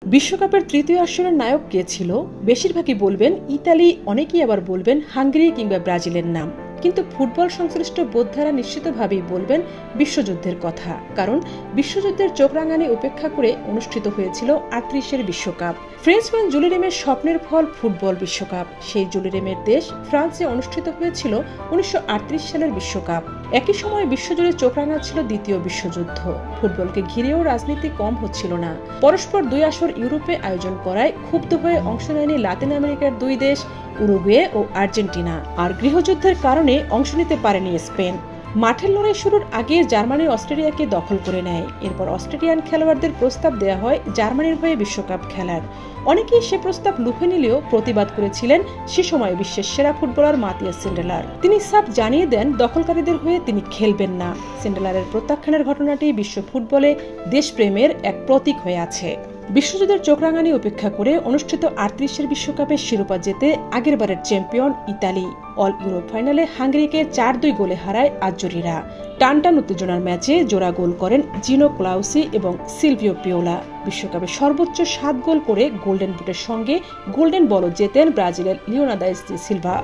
বিশ্বকাপের তৃতীয় আসরের নায়ক কে ছিল? বেশিরভাগই বলবেন ইতালি, অনেকেই আবার বলবেন হাঙ্গেরি কিংবা ব্রাজিলের নাম। কিন্তু ফুটবল সংশ্লিষ্ট বোদ্ধারা নিশ্চিতভাবেই বলবেন বিশ্বযুদ্ধের কথা, কারণ বিশ্বযুদ্ধের চোখ রাঙানি উপেক্ষা করে অনুষ্ঠিত হয়েছিল 38-এর বিশ্বকাপ। ফ্রেঞ্চম্যান জুলি রিমের স্বপ্নের ফল ফুটবল বিশ্বকাপ। সেই জুলি রিমের দেশ ফ্রান্সে অনুষ্ঠিত হয়েছিল 1938 সালের বিশ্বকাপ। একই সময় বিশ্বজুড়ে চোখ রাঙাচ্ছিল দ্বিতীয় বিশ্বযুদ্ধ। ফুটবলকে ঘিরেও রাজনীতি কম হচ্ছিল না। পরস্পর দুই আসর ইউরোপে আয়োজন করায় ক্ষুব্ধ হয়ে অংশ নেয়নি লাতিন আমেরিকার দুই দেশ উরুগুয়ে ও আর্জেন্টিনা, আর গৃহযুদ্ধের কারণে অংশ নিতে পারেনি স্পেন। মাঠের লড়াই শুরুর আগে জার্মানি অস্ট্রেলিয়াকে দখল করে নেয়। এরপর অস্ট্রেলিয়ান খেলোয়াড়দের প্রস্তাব দেওয়া হয় জার্মানির হয়ে বিশ্বকাপ খেলার। অনেকেই সে প্রস্তাব লুফে নিলেও প্রতিবাদ করেছিলেন সে সময় বিশ্বের সেরা ফুটবলার মাতিয়াস সিন্ডেলার। তিনি সাফ জানিয়ে দেন দখলকারীদের হয়ে তিনি খেলবেন না। সিন্ডেলারের প্রত্যাখ্যানের ঘটনাটি বিশ্ব ফুটবলে দেশপ্রেমের এক প্রতীক হয়ে আছে। বিশ্বযুদ্ধের চোখ রাঙানি উপেক্ষা করে অনুষ্ঠিত 38-এর বিশ্বকাপের শিরোপা জেতে আগেরবারের চ্যাম্পিয়ন ইতালি। অল ইউরোপ ফাইনালে হাঙ্গেরিকে 4-2 গোলে হারায় আজ্জোরিরা। টানটান উত্তেজনার ম্যাচে জোড়া গোল করেন জিনো ক্লাউসি এবং সিলভিও পিওলা। বিশ্বকাপে সর্বোচ্চ 7 গোল করে গোল্ডেন বুটের সঙ্গে গোল্ডেন বলও জেতেন ব্রাজিলের লিওনার্দো দা সিলভা।